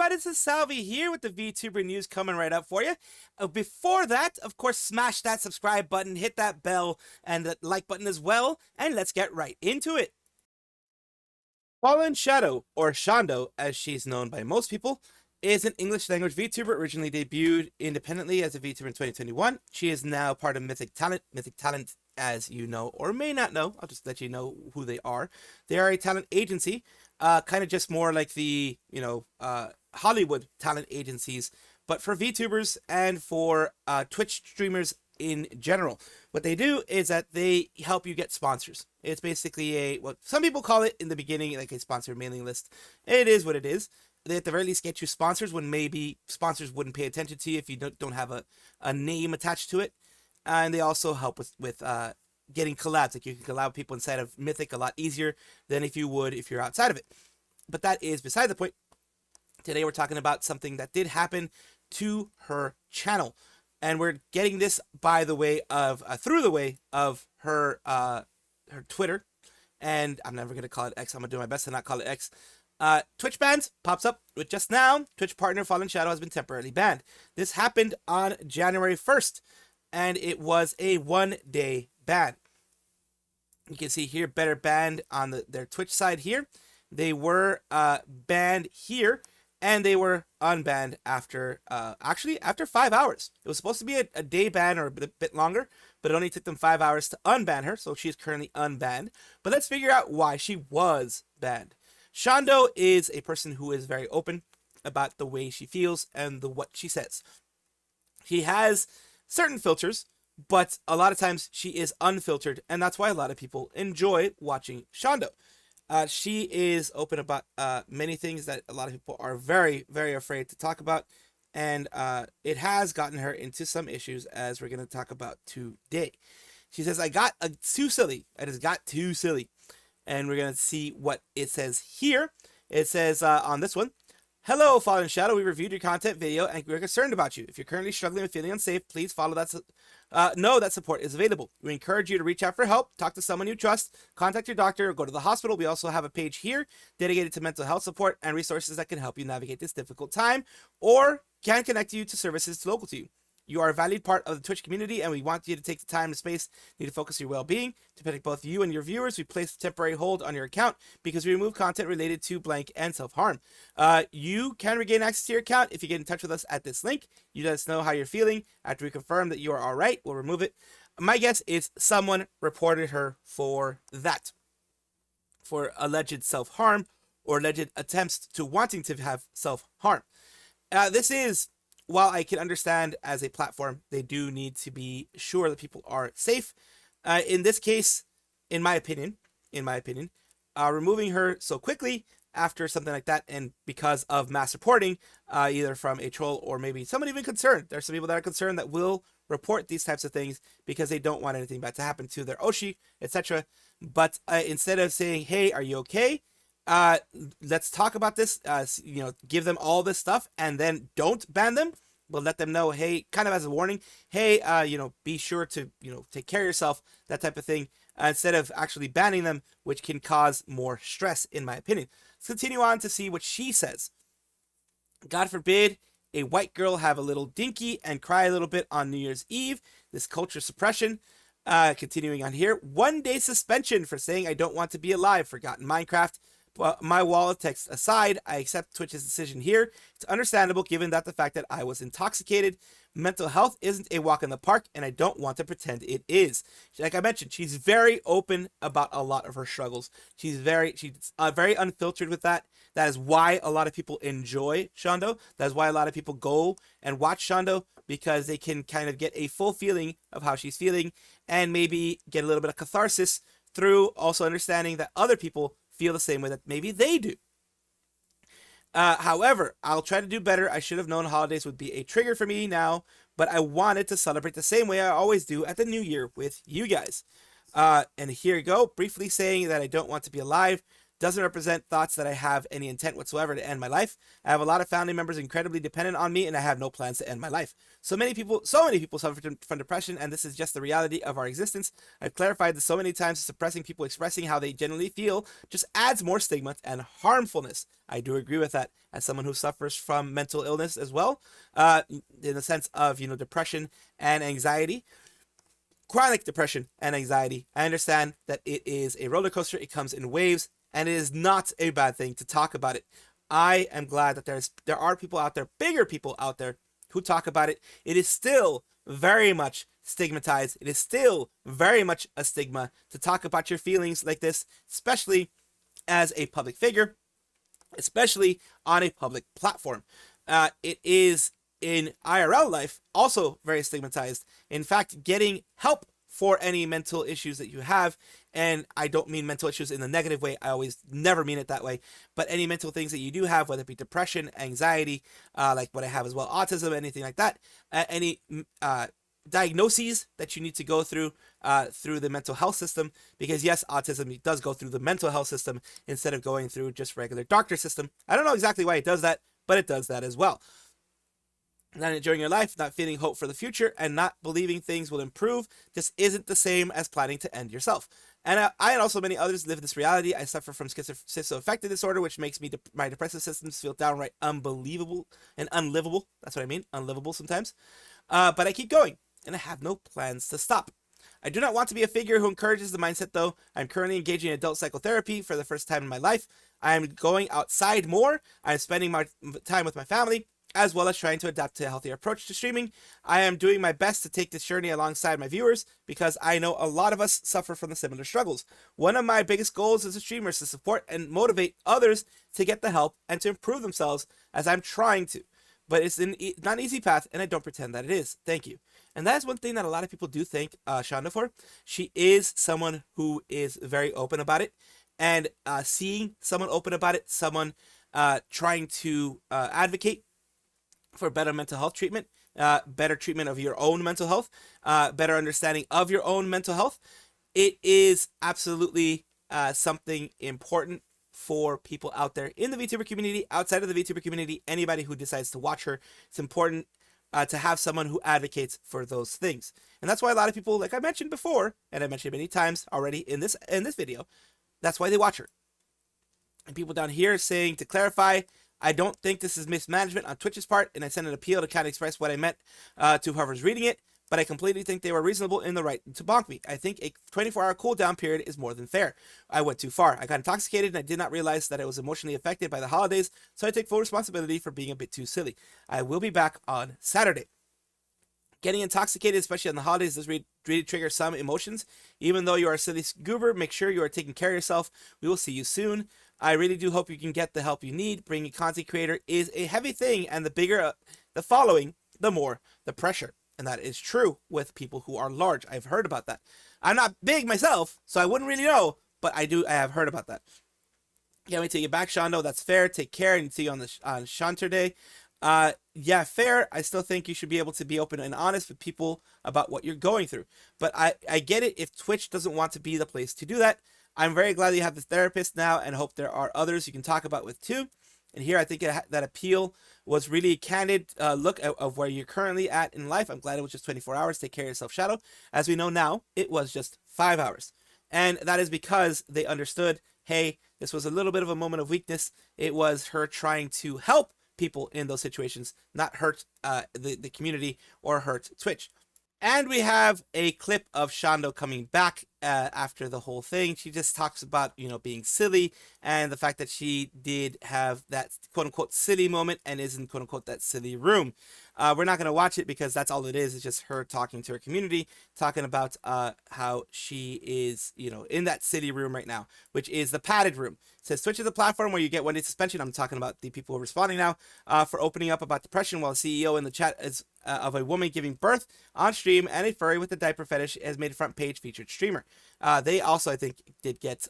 everybody, this is Salvi here with the VTuber news coming right up for you. Before that, of course, smash that subscribe button, hit that bell, and the like button as well, and let's get right into it. Fallenshadow, or Shondo, as she's known by most people, is an English-language VTuber originally debuted independently as a VTuber in 2021. She is now part of Mythic Talent. Mythic Talent, as you know or may not know, I'll just let you know who they are. They are a talent agency, kind of just more like the, Hollywood talent agencies, but for VTubers and for Twitch streamers in general. What they do is that they help you get sponsors. It's basically what some people call it in the beginning, like a sponsor mailing list. It is what it is. They at the very least get you sponsors when maybe sponsors wouldn't pay attention to you if you don't have a name attached to it. And they also help with getting collabs. Like you can collab with people inside of Mythic a lot easier than if you would if you're outside of it. But that is beside the point. Today we're talking about something that did happen to her channel. And we're getting this by the way of through the way of her her Twitter. And I'm never gonna call it X. I'm gonna do my best to not call it X. Twitch bans pops up with just now. Twitch partner Fallenshadow has been temporarily banned. This happened on January 1st, and it was a 1-day ban. You can see here, better banned on their Twitch side here. They were banned here, and they were unbanned after, actually, after 5 hours. It was supposed to be a day ban or a bit longer, but it only took them 5 hours to unban her, so she's currently unbanned. But let's figure out why she was banned. Shondo is a person who is very open about the way she feels and what she says. She has certain filters, but a lot of times she is unfiltered, and that's why a lot of people enjoy watching Shondo. She is open about many things that a lot of people are very, very afraid to talk about, and it has gotten her into some issues, as we're going to talk about today. She says, I got too silly. I just got too silly. And we're going to see what it says here. It says on this one, hello, Fallenshadow. We reviewed your content video and we're concerned about you. If you're currently struggling with feeling unsafe, please follow that. Know that support is available. We encourage you to reach out for help, talk to someone you trust, contact your doctor, or go to the hospital. We also have a page here dedicated to mental health support and resources that can help you navigate this difficult time or can connect you to services local to you. You are a valued part of the Twitch community, and we want you to take the time and space need to focus on your well-being. To protect both you and your viewers, we placed a temporary hold on your account because we remove content related to blank and self-harm. You can regain access to your account if you get in touch with us at this link. You let us know how you're feeling. After we confirm that you are all right, we'll remove it. My guess is someone reported her for that, for alleged self-harm or alleged attempts to wanting to have self-harm. This is... While I can understand as a platform, they do need to be sure that people are safe. In this case, in my opinion, removing her so quickly after something like that, and because of mass reporting, either from a troll or maybe someone even concerned. There's some people that are concerned that will report these types of things because they don't want anything bad to happen to their Oshi, etc. But instead of saying, "Hey, are you okay?" Let's talk about this, give them all this stuff and then don't ban them. We'll let them know, hey, kind of as a warning, hey, be sure to, take care of yourself, that type of thing, instead of actually banning them, which can cause more stress, in my opinion. Let's continue on to see what she says. God forbid a white girl have a little dinky and cry a little bit on New Year's Eve. This culture suppression. Continuing on here, 1-day suspension for saying I don't want to be alive, forgotten Minecraft. My wall of text aside, I accept Twitch's decision here. It's understandable given that the fact that I was intoxicated. Mental health isn't a walk in the park, and I don't want to pretend it is. Like I mentioned, she's very open about a lot of her struggles. She's very unfiltered with that. That is why a lot of people enjoy Shondo. That is why a lot of people go and watch Shondo, because they can kind of get a full feeling of how she's feeling and maybe get a little bit of catharsis through also understanding that other people feel the same way that maybe they do. However, I'll try to do better. I should have known holidays would be a trigger for me now, but I wanted to celebrate the same way I always do at the new year with you guys. And here you go, briefly saying that I don't want to be alive. doesn't represent thoughts that I have any intent whatsoever to end my life. I have a lot of family members incredibly dependent on me, and I have no plans to end my life. So many people suffer from depression, and this is just the reality of our existence. I've clarified this so many times. Suppressing people expressing how they genuinely feel just adds more stigma and harmfulness. I do agree with that as someone who suffers from mental illness as well, in the sense of, depression and anxiety. Chronic depression and anxiety. I understand that it is a roller coaster. It comes in waves, and it is not a bad thing to talk about it. I am glad that there are people out there, bigger people out there, who talk about it. It is still very much stigmatized. It is still very much a stigma to talk about your feelings like this, especially as a public figure, especially on a public platform. It is in IRL life also very stigmatized. In fact, getting help for any mental issues that you have, and I don't mean mental issues in the negative way, I always never mean it that way, but any mental things that you do have, whether it be depression, anxiety, like what I have as well, autism, anything like that, any diagnoses that you need to go through the mental health system, because yes, autism does go through the mental health system instead of going through just regular doctor system. I don't know exactly why it does that, but it does that as well. Not enjoying your life, not feeling hope for the future, and not believing things will improve just isn't the same as planning to end yourself. And I and also many others live this reality. I suffer from schizoaffective disorder, which makes my depressive symptoms feel downright unbelievable and unlivable. That's what I mean, unlivable sometimes. But I keep going, and I have no plans to stop. I do not want to be a figure who encourages the mindset, though. I'm currently engaging in adult psychotherapy for the first time in my life. I am going outside more. I'm spending my time with my family, as well as trying to adapt to a healthier approach to streaming. I am doing my best to take this journey alongside my viewers, because I know a lot of us suffer from the similar struggles. One of my biggest goals as a streamer is to support and motivate others to get the help and to improve themselves, as I'm trying to. But it's not an easy path, and I don't pretend that it is. Thank you. And that is one thing that a lot of people do thank Shondo for. She is someone who is very open about it, and seeing someone open about it, someone trying to advocate for better mental health treatment, better treatment of your own mental health, better understanding of your own mental health. It is absolutely something important for people out there in the VTuber community, outside of the VTuber community, anybody who decides to watch her. It's important to have someone who advocates for those things. And that's why a lot of people, like I mentioned before, and I mentioned many times already in this video, that's why they watch her. And people down here saying, to clarify, I don't think this is mismanagement on Twitch's part, and I sent an appeal to kind of express what I meant to whoever's reading it, but I completely think they were reasonable in the right to bonk me. I think a 24-hour cooldown period is more than fair. I went too far. I got intoxicated, and I did not realize that I was emotionally affected by the holidays, so I take full responsibility for being a bit too silly. I will be back on Saturday. Getting intoxicated, especially on the holidays, does really trigger some emotions. Even though you are a silly goober, make sure you are taking care of yourself. We will see you soon. I really do hope you can get the help you need. Being a content creator is a heavy thing, and the bigger the following, the more the pressure. And that is true with people who are large. I've heard about that. I'm not big myself, so I wouldn't really know, but I have heard about that. Can't wait to get back, Shondo. That's fair. Take care, and see you on Shanter Day. Yeah, fair. I still think you should be able to be open and honest with people about what you're going through. But I get it if Twitch doesn't want to be the place to do that. I'm very glad you have this therapist now, and hope there are others you can talk about with too. And here, I think that appeal was really a candid look of where you're currently at in life. I'm glad it was just 24 hours. Take care of yourself, Shadow. As we know now, it was just 5 hours. And that is because they understood, hey, this was a little bit of a moment of weakness. It was her trying to help people in those situations, not hurt the community or hurt Twitch. And we have a clip of Shondo coming back after the whole thing. She just talks about, being silly, and the fact that she did have that quote-unquote silly moment and is in quote-unquote that silly room. We're not going to watch it because that's all it is. It's just her talking to her community, talking about how she is, in that silly room right now, which is the padded room. It says, Twitch is a platform where you get 1 day suspension. I'm talking about the people who are responding now for opening up about depression, while the CEO in the chat is of a woman giving birth on stream, and a furry with a diaper fetish has made a front page featured streamer. They also, I think, did get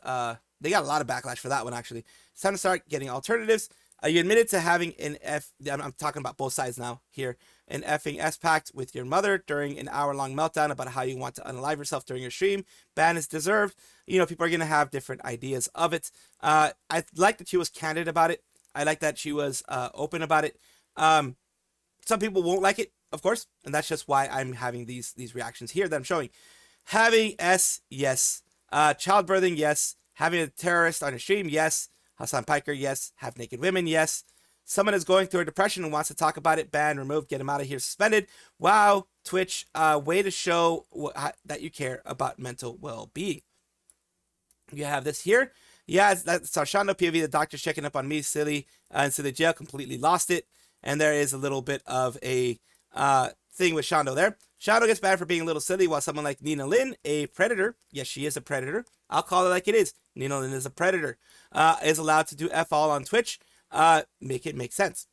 they got a lot of backlash for that one, actually. It's time to start getting alternatives. You admitted to having an I'm talking about both sides now here, an effing S-pact with your mother during an hour-long meltdown about how you want to unalive yourself during your stream. Ban is deserved. You know, people are going to have different ideas of it. I like that she was candid about it. I like that she was open about it. Some people won't like it, of course, and that's just why I'm having these reactions here that I'm showing. Having S, yes. Childbirthing, yes. Having a terrorist on your stream, yes. Hassan Piker, yes. Have naked women, yes. Someone is going through a depression and wants to talk about it. Banned, removed, get him out of here, suspended. Wow, Twitch, way to show that you care about mental well-being. You have this here. Yeah, that's our Shondo POV. The doctor's checking up on me, silly, in silly jail, completely lost it. And there is a little bit of a thing with Shondo there. Shondo gets banned for being a little silly, while someone like Nina Lin, a predator, yes, she is a predator. I'll call it like it is. Nina Lin is a predator. Is allowed to do F-all on Twitch. Make it make sense.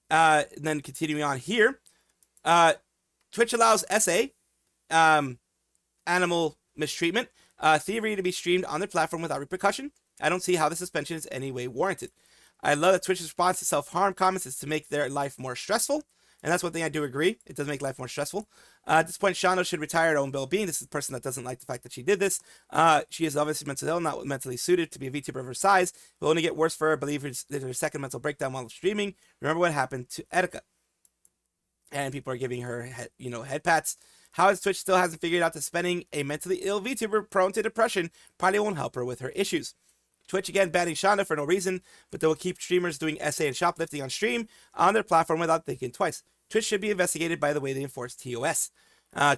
And then continuing on here. Twitch allows SA, animal mistreatment, thievery to be streamed on their platform without repercussion. I don't see how the suspension is any way warranted. I love that Twitch's response to self-harm comments is to make their life more stressful. And that's one thing I do agree. It does make life more stressful. At this point, Shondo should retire her own well-being. This is a person that doesn't like the fact that she did this. She is obviously mentally ill, not mentally suited to be a VTuber of her size. It will only get worse for her. I believe it's her second mental breakdown while streaming. Remember what happened to Erika. And people are giving her, head pats. How is Twitch still hasn't figured out that spending a mentally ill VTuber prone to depression probably won't help her with her issues. Twitch again banning Shondo for no reason, but they will keep streamers doing SA and shoplifting on stream on their platform without thinking twice. Twitch should be investigated by the way they enforce TOS.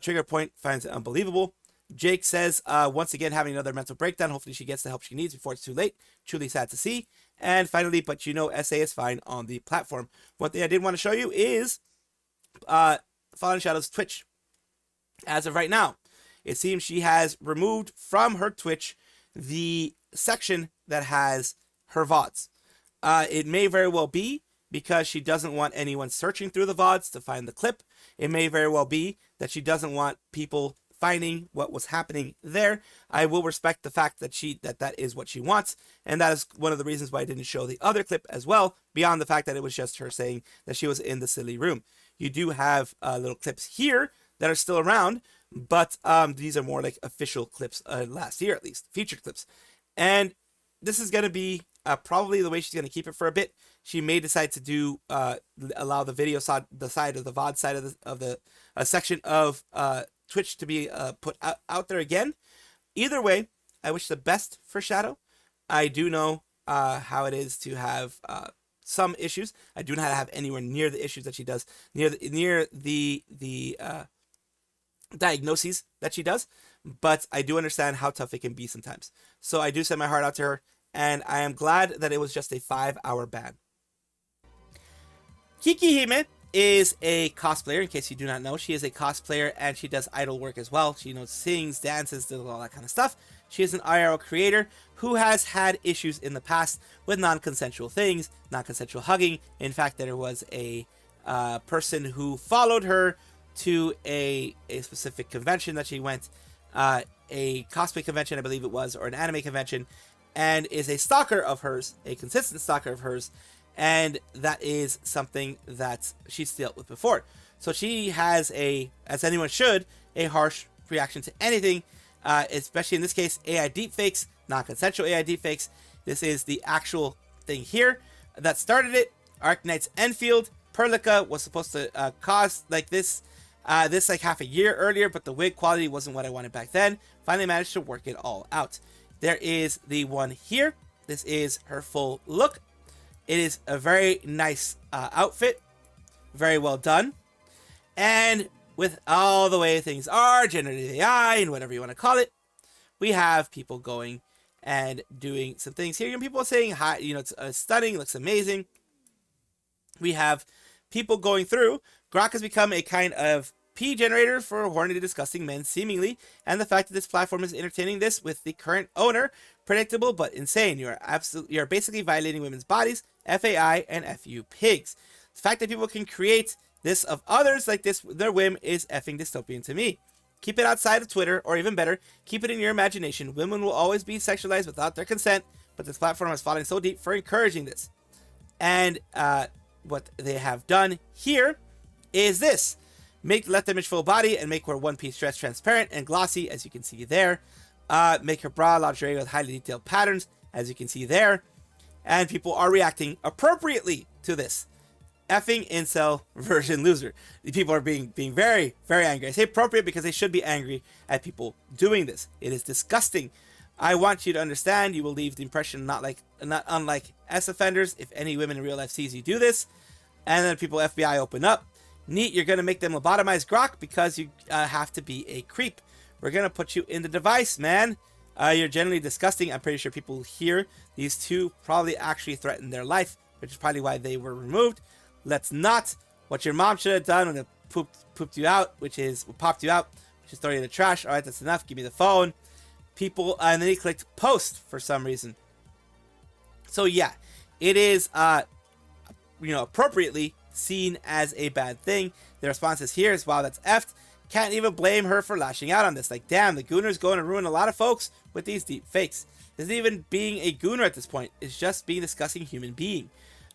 Trigger Point finds it unbelievable. Jake says, once again, having another mental breakdown. Hopefully she gets the help she needs before it's too late. Truly sad to see. And finally, but SA is fine on the platform. One thing I did want to show you is Fallenshadow's Twitch. As of right now, it seems she has removed from her Twitch the section that has her VODs. It may very well be because she doesn't want anyone searching through the VODs to find the clip. It may very well be that she doesn't want people finding what was happening there. I will respect the fact that that is what she wants, and that is one of the reasons why I didn't show the other clip as well, beyond the fact that it was just her saying that she was in the silly room. You do have little clips here that are still around, but these are more like official clips, last year at least, featured clips. And this is going to be probably the way she's going to keep it for a bit. She may decide to do allow the video side, the side of the VOD side of the section of Twitch to be put out there again. Either way, I wish the best for Shadow. I do know how it is to have some issues. I do not have anywhere near the issues that she does, near the diagnoses that she does, but I do understand how tough it can be sometimes. So I do send my heart out to her, and I am glad that it was just a 5-hour ban. Keekihime is a cosplayer. In case you do not know, she is a cosplayer and she does idol work as well. She sings, dances, does all that kind of stuff. She is an IRL creator who has had issues in the past with non-consensual things, non-consensual hugging. In fact, there was a person who followed her to a specific convention that she went, a cosplay convention, I believe it was, or an anime convention, and is a stalker of hers, a consistent stalker of hers, and that is something that she's dealt with before. So she has as anyone should, a harsh reaction to anything, especially in this case, AI deepfakes, non-consensual AI deepfakes. This is the actual thing here that started it. Arknight's Enfield, Perlica was supposed to cause like this like half a year earlier, but the wig quality wasn't what I wanted back then. Finally managed to work it all out. There is the one here. This is her full look. It is a very nice outfit. Very well done. And with all the way things are, generative AI and whatever you want to call it, we have people going and doing some things here. People are saying, hi, it's stunning, looks amazing. We have people going through. Grok has become a kind of P generator for horny, disgusting men, seemingly, and the fact that this platform is entertaining this with the current owner, predictable but insane. You are basically violating women's bodies, FAI and FU pigs. The fact that people can create this of others like this, their whim, is effing dystopian to me. Keep it outside of Twitter, or even better, keep it in your imagination. Women will always be sexualized without their consent, but this platform is falling so deep for encouraging this. And what they have done here is this. Make left image full body and make her one-piece dress transparent and glossy, as you can see there. Make her bra lingerie with highly detailed patterns, as you can see there. And people are reacting appropriately to this. Effing incel version loser. The people are being very, very angry. I say appropriate because they should be angry at people doing this. It is disgusting. I want you to understand, you will leave the impression not unlike S offenders if any women in real life sees you do this. And then people FBI open up. Neat, you're going to make them lobotomize Grok because you have to be a creep. We're going to put you in the device, man. You're generally disgusting. I'm pretty sure people here, these two probably actually threatened their life, which is probably why they were removed. Let's not. What your mom should have done when it popped you out, which is throw you in the trash. All right, that's enough. Give me the phone. People, and then he clicked post for some reason. So yeah, it is, appropriately seen as a bad thing. The response is here is, wow, that's effed. Can't even blame her for lashing out on this. Like, damn, the gooner's going to ruin a lot of folks with these deep fakes. Isn't even being a gooner at this point. It's just being a disgusting human being.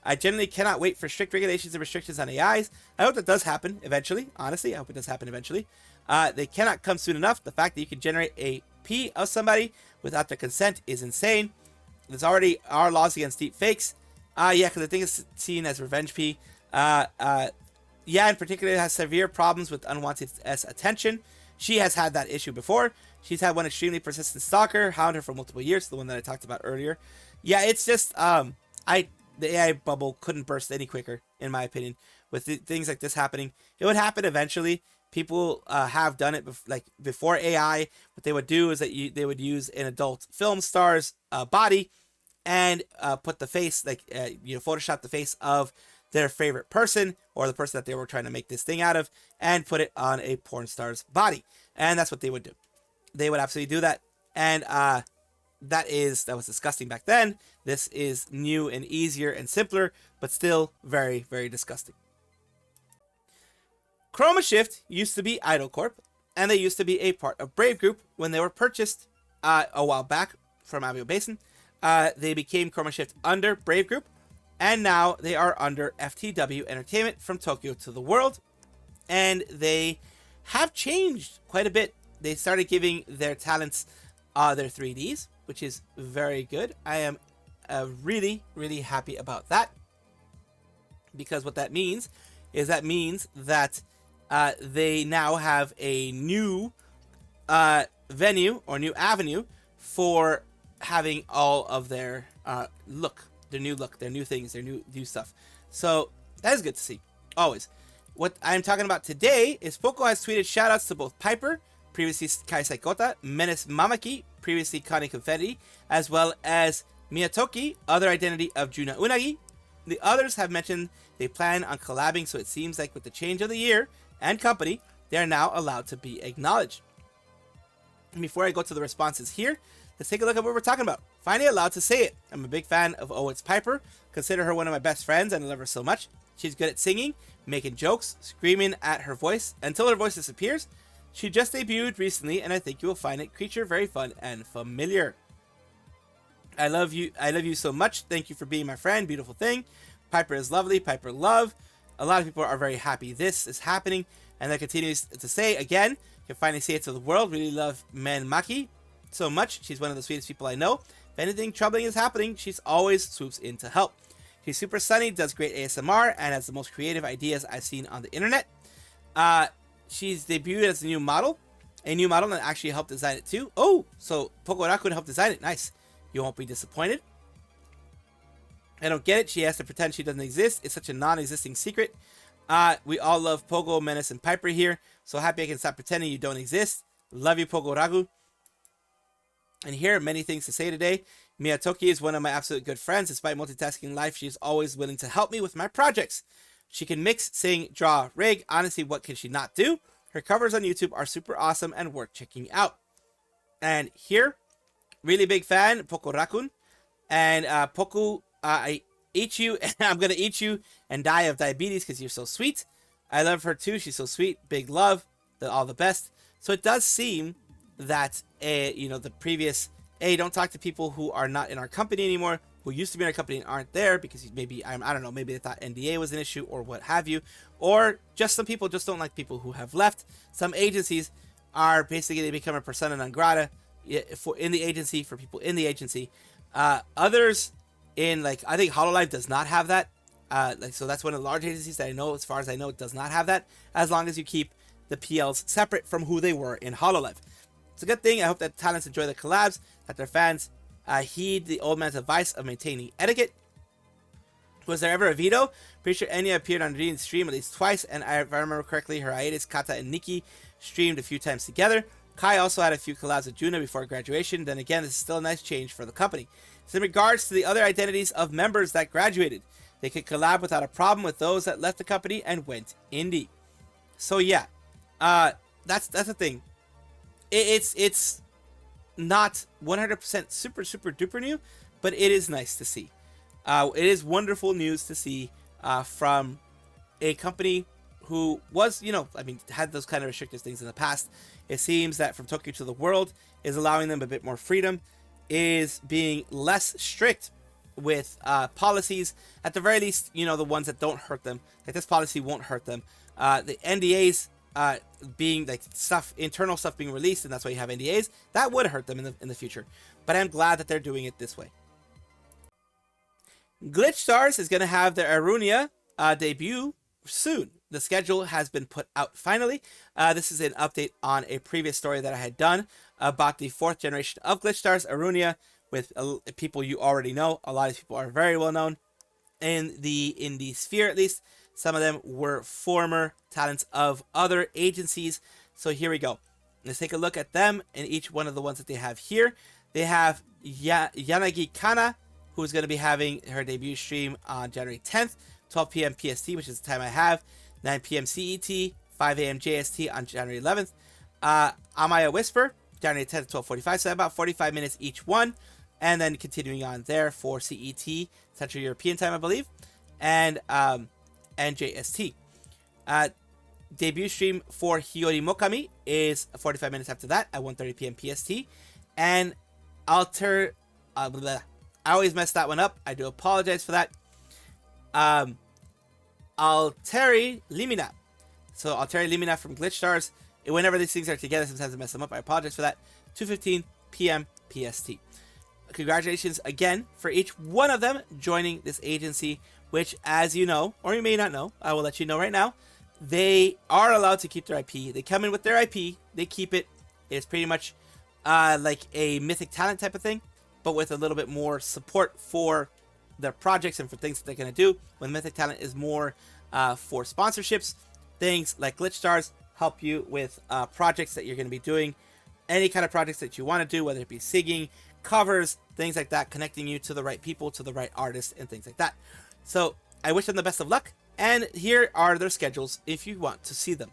I generally cannot wait for strict regulations and restrictions on AIs. I hope that does happen eventually. Honestly, I hope it does happen eventually. They cannot come soon enough. The fact that you can generate a P of somebody without their consent is insane. There's already are laws against deep fakes. Yeah, because the thing is seen as revenge P. Yeah, in particular, it has severe problems with unwanted S attention. She has had that issue before. She's had one extremely persistent stalker hound her for multiple years, the one that I talked about earlier. Yeah, it's just the AI bubble couldn't burst any quicker, in my opinion. With things like this happening, it would happen eventually. People have done it before AI. What they would do is that they would use an adult film star's body and put the face, Photoshop the face of their favorite person or the person that they were trying to make this thing out of and put it on a porn star's body. And that's what they would do. They would absolutely do that. And that was disgusting back then. This is new and easier and simpler, but still very, very disgusting. ChromaSHIFT used to be Idol Corp, and they used to be a part of Brave Group when they were purchased a while back from Avio Basin. They became ChromaSHIFT under Brave Group, and now they are under FTW Entertainment from Tokyo to the world, and they have changed quite a bit. They started giving their talents their 3Ds, which is very good. I am really, really happy about that, because what that means is that they now have a new venue or new avenue for having all of their their new things, their new stuff. So that is good to see, always. What I'm talking about today is Poco has tweeted shoutouts to both Piper, previously Kai Saikota, Menace Mamaki, previously Connie Confetti, as well as Miyatoki, other identity of Juna Unagi. The others have mentioned they plan on collabing, so it seems like with the change of the year and company, they are now allowed to be acknowledged. And before I go to the responses here, let's take a look at what we're talking about. Finally allowed to say it. I'm a big fan of Oh It's Piper. Consider her one of my best friends and I love her so much. She's good at singing, making jokes, screaming at her voice until her voice disappears. She just debuted recently and I think you will find it creature very fun and familiar. I love you so much. Thank you for being my friend. Beautiful thing. Piper is lovely. Piper love. A lot of people are very happy this is happening. And that continues to say, again, you can finally say it to the world. Really love Men Maki so much. She's one of the sweetest people I know. If anything troubling is happening, she's always swoops in to help. She's super sunny, does great ASMR, and has the most creative ideas I've seen on the internet. She's debuted as a new model and actually helped design it too. Oh, so Poco Rakun helped design it. Nice. You won't be disappointed. I don't get it. She has to pretend she doesn't exist. It's such a non-existing secret. We all love Pogo, Menace, and Piper here. So happy I can stop pretending you don't exist. Love you, Pogo Ragu. And here are many things to say today. Miyatoki is one of my absolute good friends. Despite multitasking life, she is always willing to help me with my projects. She can mix, sing, draw, rig. Honestly, what can she not do? Her covers on YouTube are super awesome and worth checking out. And here, really big fan, Poco Rakun. And Poco, I eat you, and I'm going to eat you and die of diabetes because you're so sweet. I love her too. She's so sweet. Big love. All the best. So it does seem that, the previous, don't talk to people who are not in our company anymore, who used to be in our company and aren't there because maybe, I don't know, maybe they thought NDA was an issue or what have you, or just some people just don't like people who have left. Some agencies are basically, they become a persona non grata in the agency, for people in the agency. Others in, like, I think hololive does not have that. So that's one of the large agencies that I know, as far as I know, it does not have that, as long as you keep the PLs separate from who they were in hololive. It's a good thing. I hope that talents enjoy the collabs, that their fans heed the old man's advice of maintaining etiquette. Was there ever a veto? Pretty sure Enya appeared on Rin's stream at least twice, and if I remember correctly, her hiatus, Kata, and Nikki streamed a few times together. Kai also had a few collabs with Juna before graduation. Then again, this is still a nice change for the company. So in regards to the other identities of members that graduated, they could collab without a problem with those that left the company and went indie. So yeah, that's the thing. It's not 100% super duper new, but it is nice to see. It is wonderful news to see from a company who was, had those kind of restrictive things in the past. It seems that From Tokyo to the World is allowing them a bit more freedom, is being less strict with policies, at the very least, the ones that don't hurt them. Like, this policy won't hurt them. The NDAs being, like, internal stuff being released, and that's why you have NDAs, that would hurt them in the future. But I'm glad that they're doing it this way. GlitchStars is going to have their Arunia debut soon. The schedule has been put out finally. This is an update on a previous story that I had done about the 4th generation of GlitchStars Arunia, with people you already know. A lot of people are very well known in the indie sphere, at least. Some of them were former talents of other agencies. So here we go. Let's take a look at them and each one of the ones that they have here. They have Yanagi Kana, who's going to be having her debut stream on January 10th, 12 p.m. PST, which is the time I have, 9 p.m. CET, 5 a.m. JST on January 11th. Amaya Whisper, January 10th, 12:45, so about 45 minutes each one. And then continuing on there for CET, Central European time, I believe, and JST. Debut stream for Hiyori Mokami is 45 minutes after that at 1:30 p.m. PST. And I always mess that one up. I do apologize for that. Alteri Limina. So Alteri Limina from GlitchStars. Whenever these things are together, sometimes I mess them up. I apologize for that. 2:15 p.m. PST. Congratulations again for each one of them joining this agency, which, as you know, or you may not know, I will let you know right now, they are allowed to keep their IP. They come in with their IP, they keep it. It's pretty much like a Mythic Talent type of thing, but with a little bit more support for their projects and for things that they're going to do. When Mythic Talent is more for sponsorships, things like GlitchStars help you with projects that you're going to be doing. Any kind of projects that you want to do, whether it be singing, covers, things like that, connecting you to the right people, to the right artists, and things like that. So I wish them the best of luck, and here are their schedules if you want to see them.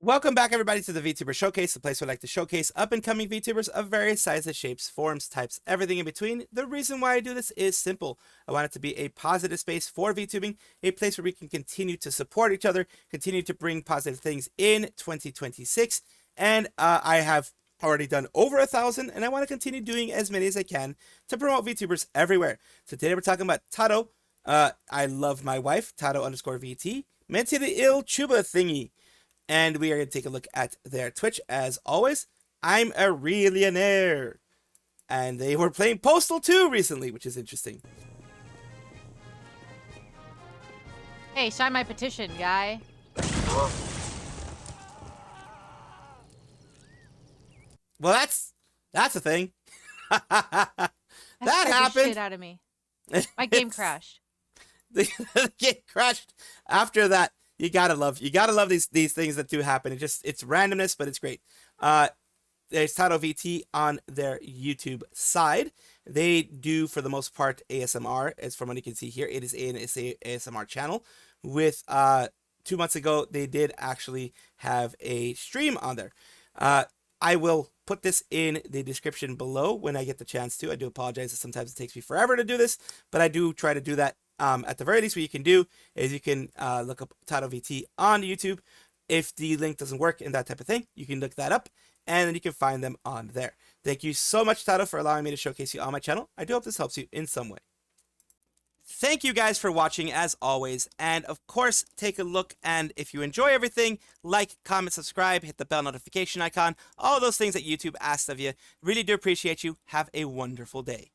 Welcome back, everybody, to the VTuber Showcase, the place where I like to showcase up-and-coming VTubers of various sizes, shapes, forms, types, everything in between. The reason why I do this is simple. I want it to be a positive space for VTubing, a place where we can continue to support each other, continue to bring positive things in 2026, and I have already done over 1,000, and I want to continue doing as many as I can to promote VTubers everywhere. So today we're talking about Tadovt. I love my wife, Tadovt_VT, Menti the ill chuba thingy. And we are going to take a look at their Twitch as always. I'm a Realionaire. And they were playing Postal 2 recently, which is interesting. Hey, sign my petition, guy. Well, that's a thing. That happened. The shit out of me. My game crashed. The game crashed. After that, you gotta love these things that do happen. It's randomness, but it's great. There's Tadovt VT on their YouTube side. They do, for the most part, ASMR. As from what you can see here, it is an ASMR channel. With 2 months ago, they did actually have a stream on there. I will put this in the description below when I get the chance to. I do apologize that sometimes it takes me forever to do this, but I do try to do that. At the very least, what you can do is you can look up Tadovt VT on YouTube, If the link doesn't work and that type of thing, you can look that up and then you can find them on there. Thank you so much, Tadovt, for allowing me to showcase you on my channel. I do hope this helps you in some way. Thank you guys for watching as always, and of course take a look, and if you enjoy everything, like, comment, subscribe, hit the bell notification icon, all those things that YouTube asks of you. Really do appreciate you. Have a wonderful day.